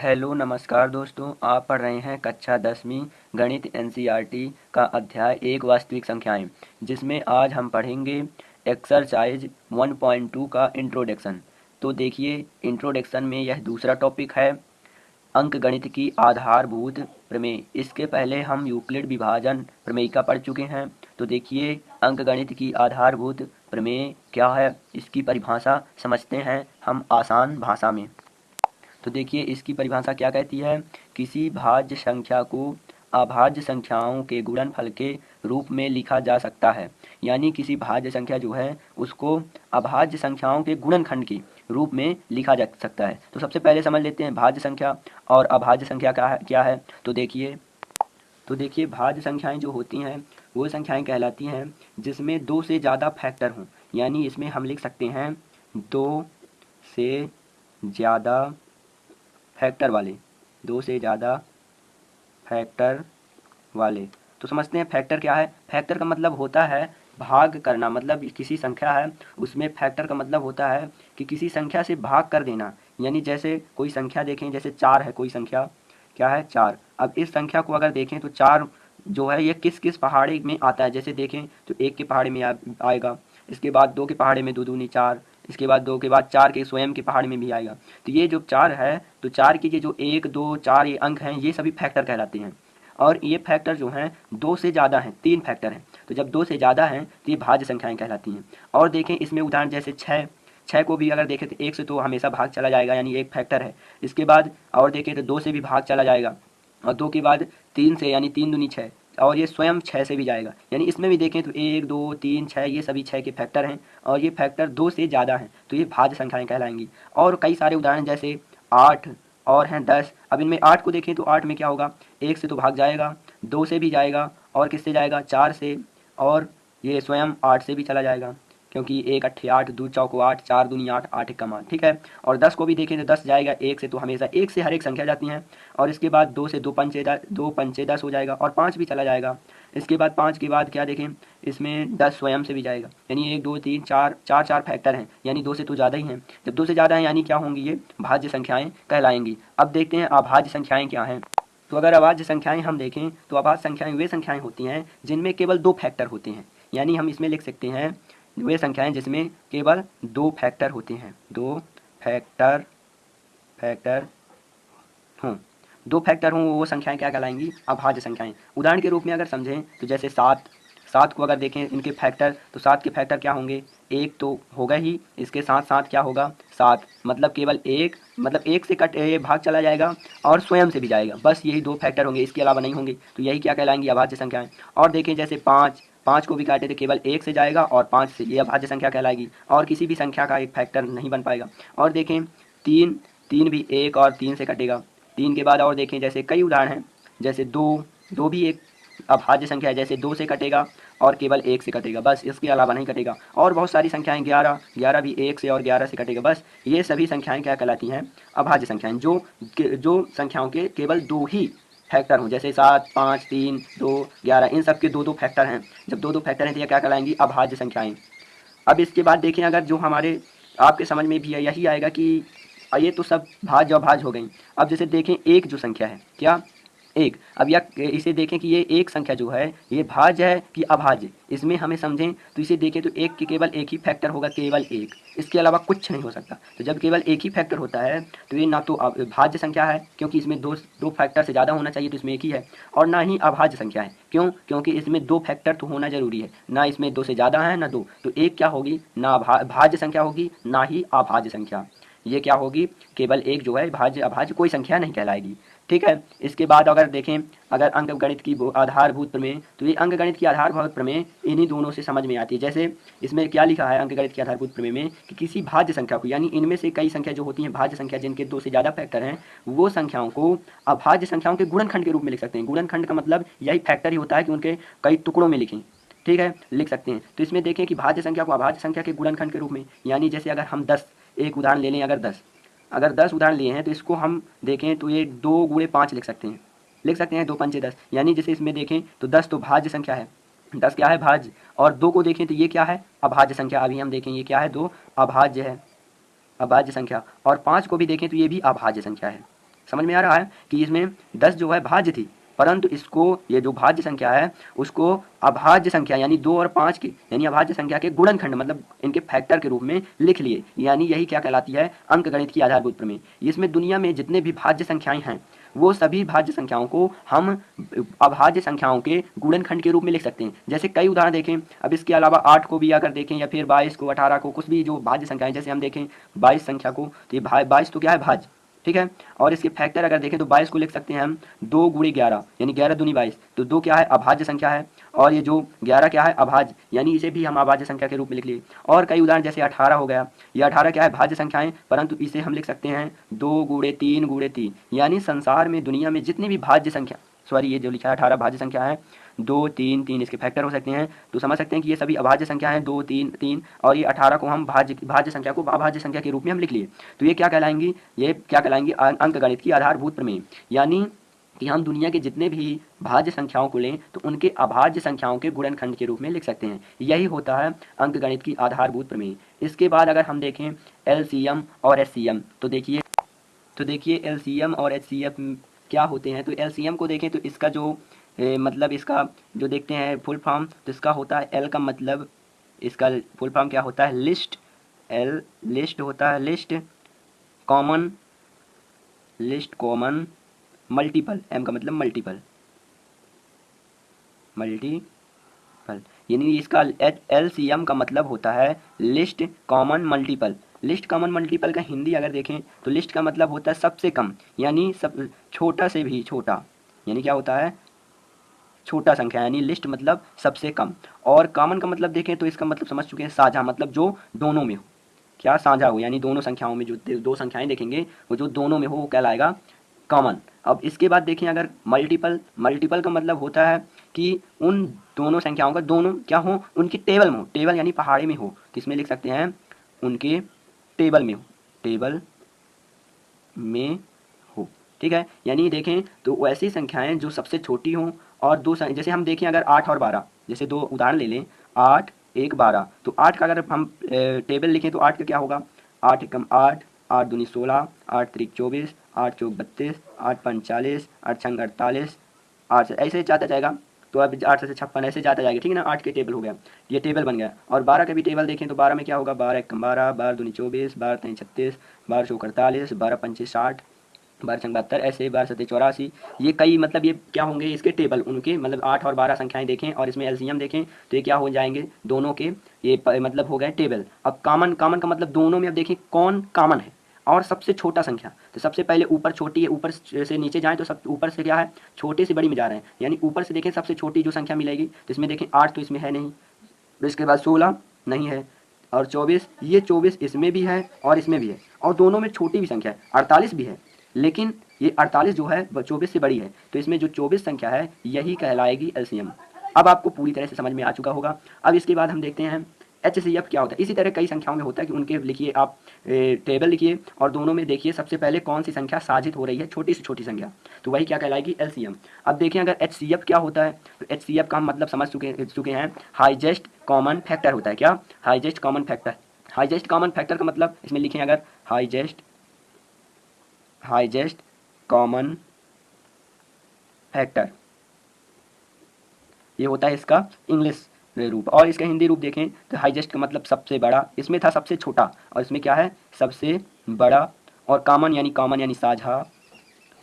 Hello नमस्कार दोस्तों, आप पढ़ रहे हैं कक्षा 10वीं गणित एनसीईआरटी का अध्याय एक वास्तविक संख्याएं, जिसमें आज हम पढ़ेंगे एक्सरसाइज 1.2 का इंट्रोडक्शन। तो देखिए, इंट्रोडक्शन में यह दूसरा टॉपिक है अंकगणित की आधारभूत प्रमेय। इसके पहले हम यूक्लिड विभाजन प्रमेय का पढ़ चुके हैं। तो देखिए, अंकगणित की आधारभूत प्रमेय क्या है, इसकी परिभाषा समझते हैं हम आसान भाषा में। तो देखिए, इसकी परिभाषा क्या कहती है। किसी भाज्य संख्या को अभाज्य संख्याओं के गुणनफल के रूप में लिखा जा सकता है। यानी किसी भाज्य संख्या जो है उसको अभाज्य संख्याओं के गुणनखंड के रूप में लिखा जा सकता है। तो सबसे पहले समझ लेते हैं भाज्य संख्या और अभाज्य संख्या क्या है। तो देखिए भाज्य संख्याएं जो होती हैं वो संख्याएं कहलाती हैं जिसमें दो से ज़्यादा फैक्टर हों। यानी इसमें हम लिख सकते हैं दो से ज़्यादा फैक्टर वाले, दो से ज़्यादा फैक्टर वाले। तो समझते हैं फैक्टर क्या है। फैक्टर का मतलब होता है भाग करना, मतलब किसी संख्या है उसमें फैक्टर का मतलब होता है कि किसी संख्या से भाग कर देना। यानी जैसे कोई संख्या देखें, जैसे 4 है, कोई संख्या क्या है 4। अब इस संख्या को अगर देखें तो 4 जो है ये किस किस पहाड़ी में आता है। जैसे देखें तो 1 के पहाड़ी में आएगा, इसके बाद 2 के पहाड़ी में 2 दूनी 4, इसके बाद 2 के बाद 4 के स्वयं के पहाड़ी में भी आएगा। तो ये जो 4 है, तो 4 की ये जो 1 2 4 ये अंक हैं, ये सभी फैक्टर कहलाते हैं। और ये फैक्टर जो हैं 2 से ज़्यादा हैं, 3 फैक्टर हैं। तो जब 2 से ज़्यादा हैं तो ये भाज्य संख्याएं कहलाती हैं। और देखें इसमें उदाहरण जैसे 6 को भी अगर देखें तो 1 से तो हमेशा भाग चला जाएगा, यानी एक फैक्टर है। इसके बाद और देखें तो 2 से भी भाग चला जाएगा, और 2 के बाद 3 से, यानी 3 दूनी 6, और ये स्वयं 6 से भी जाएगा। यानी इसमें भी देखें तो 1 2 3 6 ये सभी 6 के फैक्टर हैं, और ये फैक्टर 2 से ज़्यादा हैं, तो ये भाज्य संख्याएं कहलाएंगी। और कई सारे उदाहरण जैसे 8 और हैं 10। अब इनमें 8 को देखें तो 8 में क्या होगा, 1 से तो भाग जाएगा, 2 से भी जाएगा, और किससे जाएगा 4 से, और ये स्वयं 8 से भी चला जाएगा, क्योंकि 1 अट्ठे 8, 2 चौको 8, 4 दूनी 8, 8 एक कमा, ठीक है। और 10 को भी देखें तो 10 जाएगा 1 से, तो हमेशा 1 से हर एक संख्या जाती हैं। और इसके बाद 2 से 2 पंचे 10, 2 पंचे 10 हो जाएगा, और 5 भी चला जाएगा। इसके बाद 5 के बाद क्या देखें, इसमें 10 स्वयं से भी जाएगा। यानी 1 2 3 4 4 4 फैक्टर हैं, यानी 2 से तो ज़्यादा ही हैं। जब 2 से ज़्यादा हैं यानी क्या होंगी, ये भाज्य संख्याएं कहलाएंगी। अब देखते हैं अभाज्य संख्याएं क्या हैं। तो अगर अभाज्य संख्याएं हम देखें तो अभाज्य संख्याएं वे संख्याएं होती हैं जिनमें केवल 2 फैक्टर होते हैं। यानी हम इसमें लिख सकते हैं वे संख्याएं जिसमें केवल 2 फैक्टर होते हैं, 2 फैक्टर फैक्टर हों, 2 फैक्टर हों, वो संख्याएं क्या कहलाएंगी, अभाज्य संख्याएं। उदाहरण के रूप में अगर समझें तो जैसे 7 को अगर देखें इनके फैक्टर, तो 7 के फैक्टर क्या होंगे, 1 तो होगा ही, इसके साथ साथ क्या होगा 7, मतलब केवल 1, मतलब 1 से कट ये भाग चला जाएगा और स्वयं से भी जाएगा। बस यही 2 फैक्टर होंगे, इसके अलावा नहीं होंगे। तो यही क्या कहलाएंगी, अभाज्य संख्याएं। और देखें जैसे 5 को भी काटे तो केवल 1 से जाएगा और 5 से, ये अभाज्य संख्या कहलाएगी, और किसी भी संख्या का एक फैक्टर नहीं बन पाएगा। और देखें 3 भी 1 और 3 से कटेगा। 3 के बाद और देखें जैसे कई उदाहरण हैं, जैसे 2 भी एक अभाज्य संख्या है, जैसे 2 से कटेगा और केवल 1 से कटेगा, बस इसके अलावा नहीं कटेगा। और बहुत सारी संख्याएं 11 भी 1 से और 11 से कटेगा। बस ये सभी संख्याएं क्या कहलाती हैं, अभाज्य संख्याएं, जो संख्याओं के केवल 2 ही फैक्टर हों। जैसे 7 5 3 2 11, इन सब के 2 फैक्टर हैं। जब 2 फैक्टर हैं तो ये क्या कहलाएंगी, अभाज्य संख्याएं। अब इसके बाद देखें, अगर जो हमारे आपके समझ में भी है यही आएगा कि ये तो सब भाज्य अभाज्य हो गई। अब जैसे देखें एक जो संख्या है, क्या एक, अब या इसे देखें कि ये एक संख्या जो है ये भाज्य है कि अभाज्य। इसमें हमें समझें तो इसे देखें तो एक की केवल एक ही फैक्टर होगा, केवल एक, इसके अलावा कुछ नहीं हो सकता। तो जब केवल एक ही फैक्टर होता है तो ये ना तो भाज्य संख्या है, क्योंकि इसमें दो फैक्टर से ज़्यादा होना चाहिए, तो इसमें एक ही है। और ना ही अभाज्य संख्या है, क्यों, क्योंकि इसमें 2 फैक्टर तो होना जरूरी है, ना इसमें 2 से ज़्यादा है ना 2। तो एक क्या होगी, ना भाज्य संख्या होगी ना ही अभाज्य संख्या। ये क्या होगी, केवल एक जो है भाज्य अभाज्य कोई संख्या नहीं कहलाएगी, ठीक है। इसके बाद अगर देखें, अगर अंकगणित की आधारभूत प्रमेय, तो ये अंकगणित की आधारभूत प्रमेय इन्हीं दोनों से समझ में आती है। जैसे इसमें क्या लिखा है अंकगणित की आधारभूत प्रमेय में कि किसी भाज्य संख्या को, यानी इनमें से कई संख्या जो होती हैं भाज्य संख्या जिनके 2 से ज़्यादा फैक्टर हैं, वो संख्याओं को अभाज्य संख्याओं के गुणनखंड के रूप में लिख सकते हैं। गुणनखंड का मतलब यही फैक्टर ही होता है कि उनके कई टुकड़ों में लिखें, ठीक है, लिख सकते हैं। तो इसमें देखें कि भाज्य संख्या को अभाज्य संख्या के गुणनखंड के रूप में, यानी जैसे अगर हम 10, एक उदाहरण ले लें, अगर 10 उदाहरण लिए हैं तो इसको हम देखें तो ये 2 गुणे 5 लिख सकते हैं 2 पंचे 10। यानी जैसे इसमें देखें तो 10 तो भाज्य संख्या है, 10 क्या है, भाज्य। और 2 को देखें तो ये क्या है, अभाज्य संख्या। अभी हम देखें ये क्या है, 2 अभाज्य है, अभाज्य संख्या। और 5 को भी देखें तो ये भी अभाज्य संख्या है, समझ में आ रहा है कि इसमें 10 जो है भाज्य थी, परंतु इसको ये जो भाज्य संख्या है उसको अभाज्य संख्या यानी 2 और 5 के यानी अभाज्य संख्या के गुणनखंड मतलब इनके फैक्टर के रूप में लिख लिए, यानी यही क्या कहलाती है अंकगणित की आधारभूत प्रमेय। इसमें दुनिया में जितने भी भाज्य संख्याएं हैं वो सभी भाज्य संख्याओं को हम अभाज्य संख्याओं के गुणनखंड के रूप में लिख सकते हैं। जैसे कई उदाहरण देखें, अब इसके अलावा 8 को भी अगर देखें या फिर 22 को, 18 को, कुछ भी जो भाज्य संख्याएं, जैसे हम देखें 22 संख्या को, तो ये 22 तो क्या है भाज्य, ठीक है। और इसके फैक्टर अगर देखें तो 22 को लिख सकते हैं हम 2 गुणे 11 यानी 11 दूनी 22, तो 2 क्या है अभाज्य संख्या है, और ये जो 11 क्या है अभाज्य, यानी इसे भी हम अभाज्य संख्या के रूप में लिख लिए। और कई उदाहरण जैसे 18 हो गया, ये 18 क्या है भाज्य संख्या है, परंतु इसे हम लिख सकते हैं 2 गुणे 3 गुणे 3, यानी संसार में दुनिया में जितनी भी भाज्य संख्या, सॉरी ये जो लिखा है 18 भाज्य संख्या है, 2 3 3 इसके फैक्टर हो सकते हैं, तो समझ सकते हैं कि ये सभी अभाज्य संख्या है 2 3 3, और ये 18 को हम भाज्य संख्या को अभाज्य संख्या के रूप में हम लिख लिए। तो ये क्या कहलाएंगी, ये क्या कहलाएंगी अंकगणित की आधारभूत प्रमेय, यानी कि हम दुनिया के जितने भी भाज्य संख्याओं को लें तो उनके अभाज्य संख्याओं के गुणनखंड के रूप में लिख सकते हैं। यही होता है अंकगणित की आधारभूत प्रमेय। इसके बाद अगर हम देखें एलसीएम और एचसीएम, तो देखिए एलसीएम और एचसीएम क्या होते हैं। तो एलसीएम को देखें तो इसका जो मतलब इसका जो देखते हैं फुल फॉर्म, तो इसका होता है एल का मतलब, इसका फुल फॉर्म क्या होता है लिस्ट, एल लिस्ट होता है, least common, least common multiple, M का मतलब मल्टीपल, मल्टीपल, यानी इसका एलसीएम का मतलब होता है least common multiple. List common multiple का हिंदी अगर देखें तो लिस्ट का मतलब होता है सबसे कम, यानी सब छोटा से भी छोटा, यानी क्या होता है छोटा संख्या, यानी लिस्ट मतलब सबसे कम। और कॉमन का मतलब देखें तो इसका मतलब समझ चुके हैं साझा, मतलब जो दोनों में हो, क्या साझा हो, यानी दोनों संख्याओं में जो दो संख्याएं देखेंगे वो जो दोनों में हो वो कहलाएगा कॉमन। अब इसके बाद देखें अगर मल्टीपल, मल्टीपल का मतलब होता है कि उन दोनों संख्याओं का दोनों क्या हो उनकी टेबल में हो, टेबल यानी पहाड़ी में हो, तो इसमें लिख सकते हैं उनके टेबल में हो, टेबल में हो, ठीक है। यानी देखें तो वैसी संख्याएं जो सबसे छोटी हों और जैसे हम देखें अगर 8 और 12, जैसे दो उदाहरण ले लें 8 1 12, तो 8 का अगर हम टेबल लिखें तो 8 का क्या होगा 8 एकम 8, 8 दूनी 16, 8 त्रिक 24, 8 चौक 32, 8 पंच 40, 8 छंग 48, 8 से ऐसे जाता जाएगा, तो अब 8 से 56 ऐसे जाता जाएगा, ठीक है ना। 8 के टेबल हो गया, ये टेबल बन गया। और 12 का भी टेबल देखें तो 12 में क्या होगा 12 एकम 12, 12 दूनी 24, 12 तीन 36, 12 चौक 48, 12 पंचे 60, 12 छंग 72, ऐसे 12 सत्ते 84, ये कई मतलब ये क्या होंगे इसके टेबल उनके, मतलब 8 और 12 संख्याएं देखें और इसमें एलसीएम देखें तो ये क्या हो जाएंगे दोनों के, ये मतलब हो गए टेबल। अब कॉमन, कॉमन का मतलब दोनों में अब देखें कौन कॉमन है और सबसे छोटा संख्या, तो सबसे पहले ऊपर छोटी है, ऊपर से नीचे जाएं तो सब ऊपर से क्या है छोटे से बड़ी में जा रहे हैं, यानी ऊपर से देखें सबसे छोटी जो संख्या मिलेगी, तो इसमें देखें 8 तो इसमें है नहीं, तो इसके बाद 16 नहीं है, और 24, ये 24 इसमें भी है और इसमें भी है, और दोनों में छोटी भी संख्या है 48 भी है, लेकिन ये 48 जो है 24 से बड़ी है, तो इसमें जो 24 संख्या है यही कहलाएगी एलसीएम। अब आपको पूरी तरह से समझ में आ चुका होगा। अब इसके बाद हम देखते हैं एचसीएफ क्या होता है। इसी तरह कई संख्याओं में होता है कि उनके लिखिए आप टेबल लिखिए और दोनों में देखिए सबसे पहले कौन सी संख्या साजित हो रही है, छोटी से छोटी संख्या, तो वही क्या कहलाएगी एलसीएम। अब देखें अगर एचसीएफ क्या होता है, तो एचसीएफ का हम मतलब समझ चुके हैं हाईएस्ट कॉमन फैक्टर होता है। क्या highest common factor, highest common factor का मतलब इसमें लिखें अगर हाईएस्ट कॉमन फैक्टर, ये होता है इसका इंग्लिश रूप। और इसका हिंदी रूप देखें तो हाईएस्ट का मतलब सबसे बड़ा, इसमें था सबसे छोटा और इसमें क्या है सबसे बड़ा, और कॉमन यानी साझा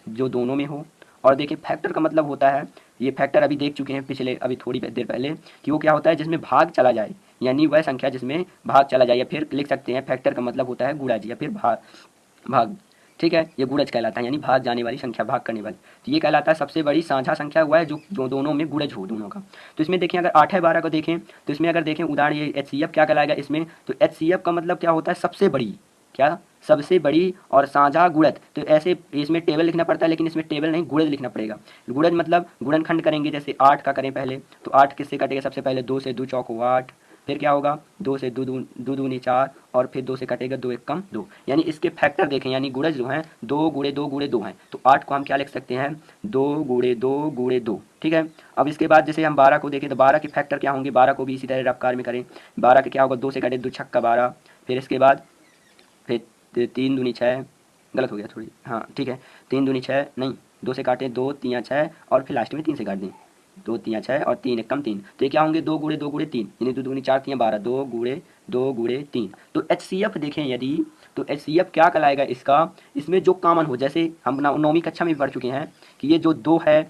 जो दोनों में हो। और देखिए फैक्टर का मतलब होता है, ये फैक्टर अभी देख चुके हैं पिछले अभी थोड़ी देर पहले कि वो क्या होता है जिसमें भाग चला जाए, यानी वह संख्या जिसमें भाग चला जाए, या फिर लिख सकते हैं फैक्टर का मतलब होता है गुणज या फिर भाग, ठीक है। ये गुणज कहलाता है, यानी भाग जाने वाली संख्या, भाग करने वाली, तो ये कहलाता है सबसे बड़ी साझा संख्या हुआ है जो दोनों में गुणज हो दोनों का। तो इसमें देखें अगर 8 है 12 को देखें तो इसमें अगर देखें उदाहरण ये एचसीएफ क्या कहलाएगा इसमें, तो एचसीएफ का मतलब क्या होता है सबसे बड़ी, क्या सबसे बड़ी और साझा गुणज। तो ऐसे इसमें टेबल लिखना पड़ता है, लेकिन इसमें टेबल नहीं गुणज लिखना पड़ेगा। गुणज मतलब गुणनखंड करेंगे, जैसे 8 का करें पहले, तो 8 किससे कटेगा सबसे पहले 2 से 2 चौको 8, फिर क्या होगा 2 से 2 दूनी 4, और फिर 2 से कटेगा 2 एक कम 2, यानी इसके फैक्टर देखें यानी गुणज जो हैं 2 गुणे 2 गुणे 2 हैं, तो 8 को हम क्या लिख सकते हैं 2 गुणे 2 गुणे 2, ठीक है। अब इसके बाद जैसे हम 12 को देखें तो 12 के फैक्टर क्या होंगे, 12 को भी इसी तरह रफ्कार में करें, 12 के क्या होगा 2 से कटे 2 छक्का 12, फिर इसके बाद फिर 3 दूनी 6, गलत हो गया थोड़ी, हाँ ठीक है। 3 दूनी 6 नहीं, 2 से काटें 2, 3 या 6 और फिर लास्ट में 3 से काट दें। 2 3 या 6 और 3 एक कम 3, तो ये क्या होंगे 2 गुणे 3, यानी 2 दूनी 4 3 12, 2 गुणे 3। तो HCF देखें यदि, तो HCF क्या कहलाएगा इसका, इसमें जो कॉमन हो, जैसे हम नौवीं कक्षा में भी पढ़ चुके हैं कि ये जो 2 है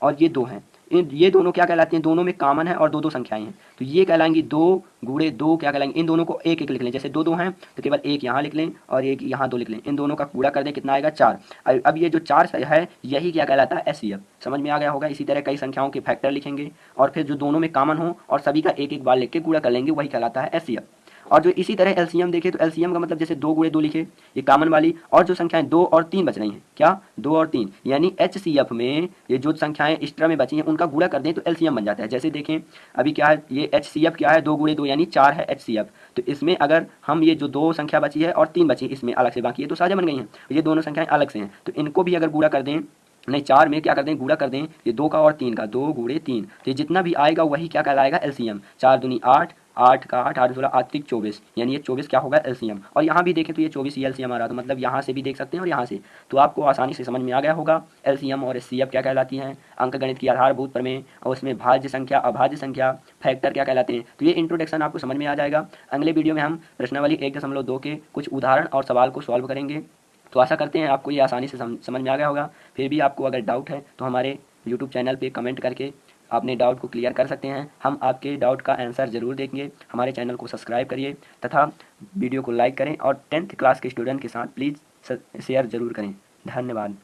और ये 2 हैं, ये दोनों क्या कहलाते हैं, दोनों में कॉमन है और दो दो संख्याएं हैं, तो ये कहलाएंगी 2 गुणे 2 क्या कहलाएंगे, इन दोनों को एक एक लिख लें, जैसे 2 2 हैं तो केवल एक यहाँ लिख लें और एक यहाँ 2 लिख लें, इन दोनों का कूड़ा कर दें, कितना आएगा 4। अब ये जो 4 है यही क्या कहलाता है HCF, समझ में आ गया होगा। इसी तरह कई संख्याओं के फैक्टर लिखेंगे और फिर जो दोनों में कॉमन हो और सभी का एक एक बार लिख के कूड़ा कर लेंगे, वही कहलाता है HCF। और जो इसी तरह LCM देखें तो LCM का मतलब जैसे 2 गुणे 2 लिखे, ये कॉमन वाली, और जो संख्याएं 2 और 3 बच रही हैं, क्या 2 और 3, यानी HCF में ये जो संख्याएं एक्स्ट्रा में बची हैं उनका गुणा कर दें तो LCM बन जाता है। जैसे देखें अभी क्या है, ये HCF क्या है, 2 गुणे 2 यानी 4 है HCF। तो इसमें अगर हम ये जो 2 संख्या बची है और 3 बची इसमें अलग से, बाकी ये तो साझा बन गई हैं, ये दोनों संख्याएं अलग से हैं, तो इनको भी अगर गुणा कर दें, नहीं 4 में क्या कर दें, गुणा कर दें, ये 2 का और 3 का, 2 गुणे 3, तो ये जितना भी आएगा वही क्या कहलाएगा LCM। 4 दूनी 8, 8 का 8, 8 16 8 24, यानी ये 24 क्या होगा LCM। और यहाँ भी देखें तो ये 24 ही LCM आ रहा, तो मतलब यहाँ से भी देख सकते हैं और यहाँ से, तो आपको आसानी से समझ में आ गया होगा LCM और HCF क्या कहलाती हैं, अंक गणित की आधारभूत प्रमेय, और उसमें भाज्य संख्या, अभाज्य संख्या, फैक्टर क्या कहलाते हैं। तो ये इंट्रोडक्शन आपको समझ में आ जाएगा। अगले वीडियो में हम प्रश्नावली 1.2 के कुछ उदाहरण और सवाल को सॉल्व करेंगे। तो आशा करते हैं आपको ये आसानी से समझ में आ गया होगा। फिर भी आपको अगर डाउट है तो हमारे यूट्यूब चैनल पे कमेंट करके अपने डाउट को क्लियर कर सकते हैं, हम आपके डाउट का आंसर ज़रूर देंगे। हमारे चैनल को सब्सक्राइब करिए तथा वीडियो को लाइक करें और 10th क्लास के स्टूडेंट के साथ प्लीज़ शेयर ज़रूर करें। धन्यवाद।